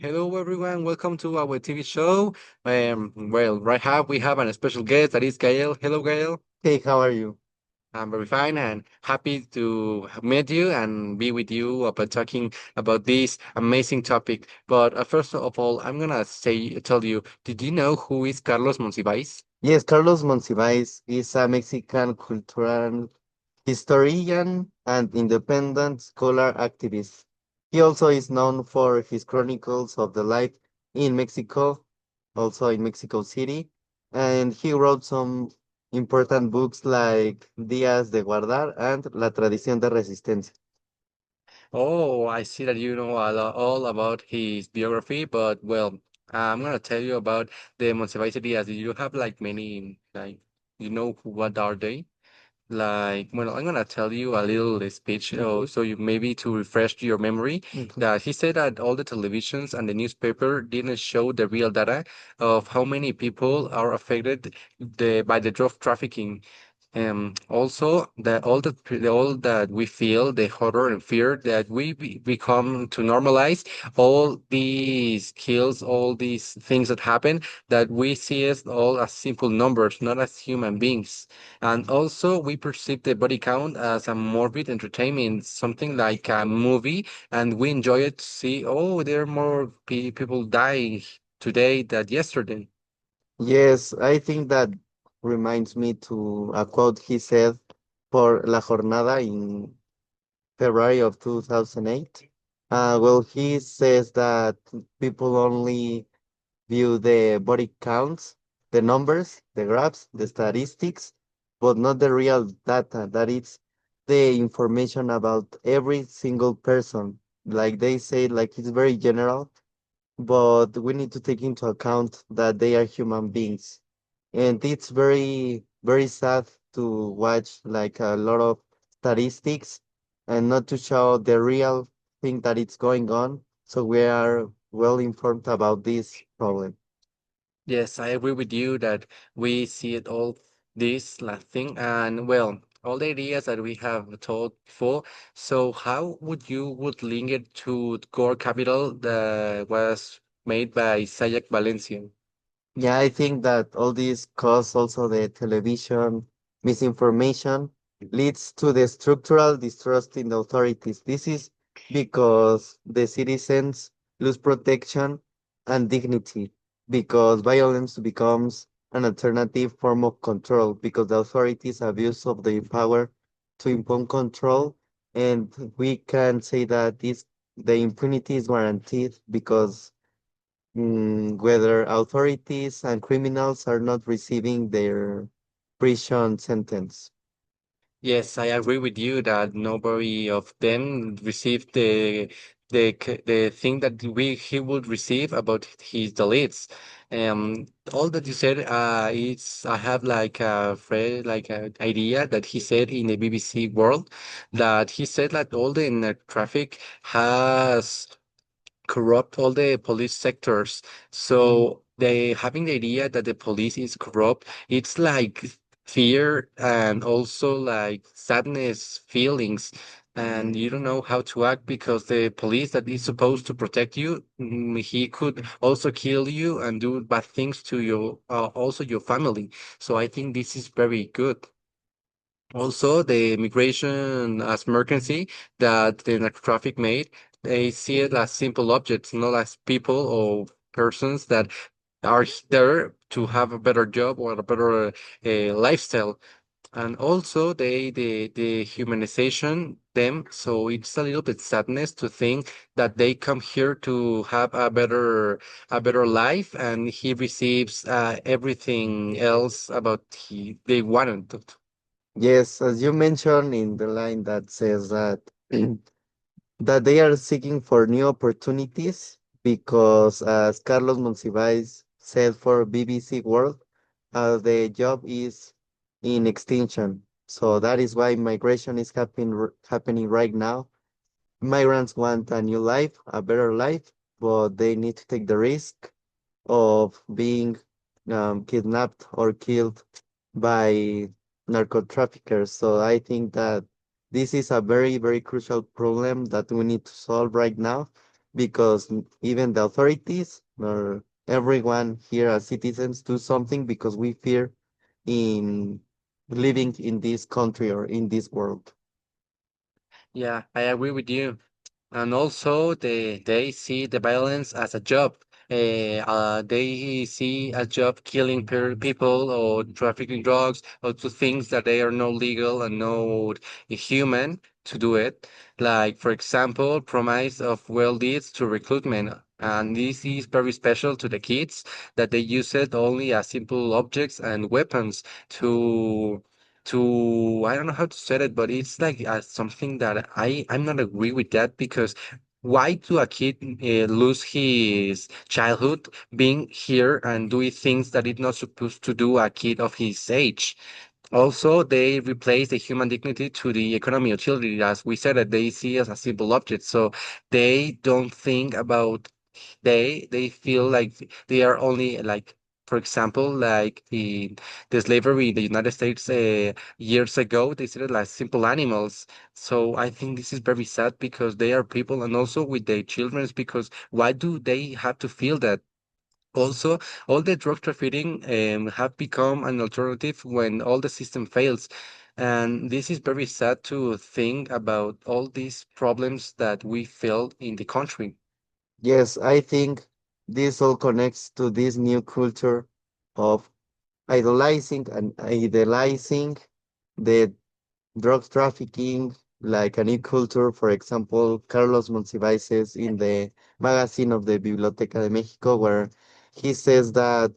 Hello, everyone. Welcome to our TV show. Right now we have a special guest that is Gael. Hello, Gael. Hey, how are you? I'm very fine and happy to have met you and be with you about talking about this amazing topic. But first of all, I'm gonna tell you, did you know who is Carlos Monsiváis? Yes, Carlos Monsiváis is a Mexican cultural historian and independent scholar activist. He also is known for his chronicles of the life in Mexico, also in Mexico City, and he wrote some important books like Días de Guardar and La Tradición de Resistencia. Oh, I see that you know all about his biography, but I'm gonna tell you about the Monsiváis ideas. You have like many, like, what are they? I'm gonna tell you a little speech, so you maybe to refresh your memory. Mhm. That he said that all the televisions and the newspaper didn't show the real data of how many people are affected by the drug trafficking. Also, that all that we feel, the horror and fear that become to normalize all these kills, all these things that happen, that we see as all as simple numbers, not as human beings. And also, we perceive the body count as a morbid entertainment, something like a movie, and we enjoy it to see, oh, there are more people dying today than yesterday. Yes, I think that reminds me to a quote he said for La Jornada in February of 2008. Well, he says that people only view the body counts, the numbers, the graphs, the statistics, but not the real data. That is the information about every single person. Like they say, like it's very general, but we need to take into account that they are human beings. And it's very, very sad to watch like a lot of statistics and not to show the real thing that it's going on. So we are well informed about this problem. Yes, I agree with you that we see it all this last thing and all the ideas that we have told before. So how would link it to Core Capital that was made by Sayak Valencia? Yeah, I think that all this cause also the television misinformation leads to the structural distrust in the authorities. This is because the citizens lose protection and dignity because violence becomes an alternative form of control because the authorities abuse of their power to impose control, and we can say that this the impunity is guaranteed because whether authorities and criminals are not receiving their prison sentence. Yes, I agree with you that nobody of them received the thing that we he would receive about his deletes. All that you said, it's I have like a friend, like an idea that he said in the BBC World that he said that all the traffic has corrupt all the police sectors. So they having the idea that the police is corrupt, it's like fear and also like sadness feelings. And you don't know how to act because the police that is supposed to protect you, he could also kill you and do bad things to your also your family. So I think this is very good. Also, the immigration as emergency that the narco traffic made, they see it as simple objects, not as people or persons that are there to have a better job or a better lifestyle. And also, the humanization them, so it's a little bit sadness to think that they come here to have a better life, and he receives everything else about they wanted. Yes, as you mentioned in the line that says that that they are seeking for new opportunities because, as Carlos Monsiváis said for BBC World, the job is in extinction. So that is why migration is happening right now. Migrants want a new life, a better life, but they need to take the risk of being kidnapped or killed by narco traffickers. So I think that this is a very, very crucial problem that we need to solve right now. because even the authorities or everyone here as citizens do something because we fear in living in this country or in this world. Yeah, I agree with you. And also, they see the violence as a job. They see a job killing people or trafficking drugs or to things that they are not legal and not human to do it. Like, for example, promise of well deeds to recruitment. And this is very special to the kids that they use it only as simple objects and weapons to I don't know how to say it, but it's like something that I'm not agree with that because why do a kid lose his childhood being here and doing things that it's not supposed to do a kid of his age? Also, they replace the human dignity to the economy utility, as we said that they see as a simple object. So they don't think about they feel like they are only like for example like the slavery in the United States years ago they said it like simple animals. So I think this is very sad because they are people and also with their children because why do they have to feel that? Also, all the drug trafficking have become an alternative when all the system fails. And this is very sad to think about all these problems that we feel in the country. Yes, I think this all connects to this new culture of idolizing and idealizing the drug trafficking, like a new culture. For example, Carlos Monsiváis says in the magazine of the Biblioteca de México, where he says that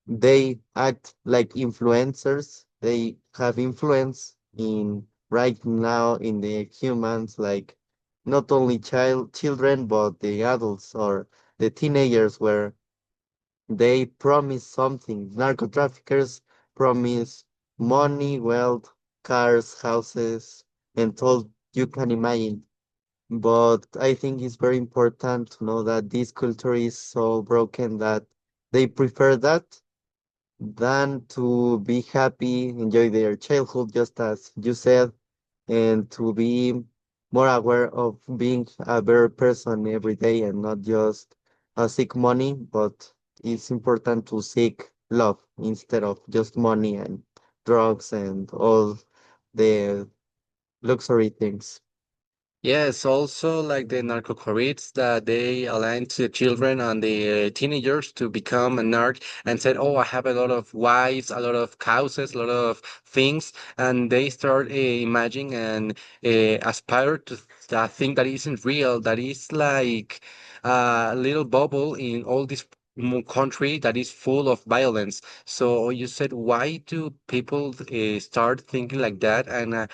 they act like influencers. They have influence in right now in the humans, like not only children, but the adults or the teenagers, where they promise something. Narco traffickers promise money, wealth, cars, houses, and all you can imagine. But I think it's very important to know that this culture is so broken that they prefer that than to be happy, enjoy their childhood, just as you said, and to be more aware of being a better person every day and not just seek money, but it's important to seek love instead of just money and drugs and all the luxury things. Yes, also like the narco corrids that they align to the children and the teenagers to become a nerd and said, "Oh, I have a lot of wives, a lot of houses, a lot of things," and they start imagining and aspire to that thing that isn't real, that is like a little bubble in all this country that is full of violence. So you said, why do people start thinking like that? And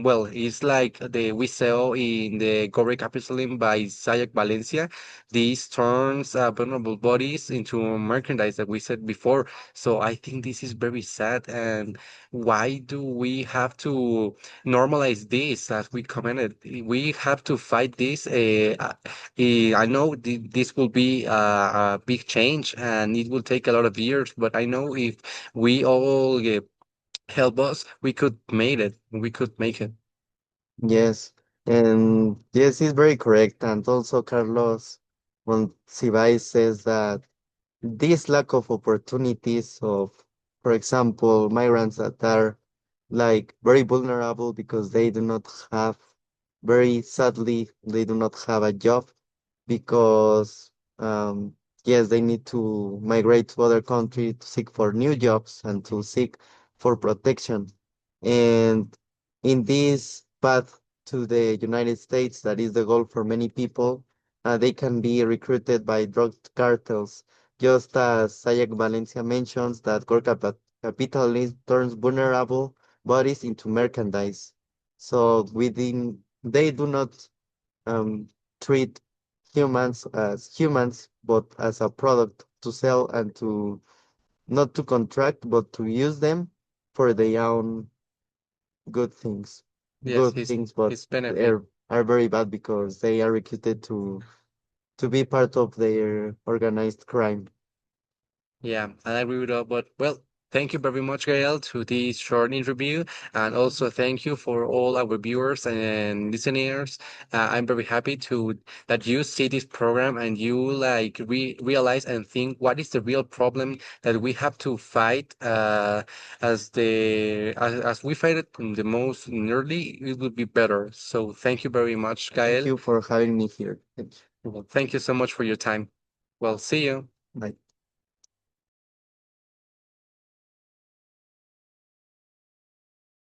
well, it's like the we saw in the Gore Capitalism by Sayak Valencia. This turns vulnerable bodies into merchandise that we said before. So I think this is very sad. And why do we have to normalize this as we commented? We have to fight this. I know this will be a big change and it will take a lot of years, but I know if we all help us, we could make it. We could make it. Yes, and yes, he's very correct. And also, Carlos Monsiváis says that this lack of opportunities of, for example, migrants that are like very vulnerable because they do not have, very sadly, they do not have a job because, yes, they need to migrate to other country to seek for new jobs and to seek for protection. And in this path to the United States, that is the goal for many people, they can be recruited by drug cartels, just as Sayak Valencia mentions that capitalism turns vulnerable bodies into merchandise. So within, they do not um, treat humans as humans, but as a product to sell and to not to contract, but to use them for their own good things. Yes, Good things, but his benefit. are very bad because they are recruited to be part of their organized crime. Yeah, I agree with that. But well, Thank you very much, Gael, to this short interview, and also thank you for all our viewers and listeners. I'm very happy to that you see this program and you like realize and think what is the real problem that we have to fight. As we fight it the most nearly, it will be better. So thank you very much, Thank Gael. you for having me here. Thank you. Well, thank you so much for your time. Well, see you. Bye.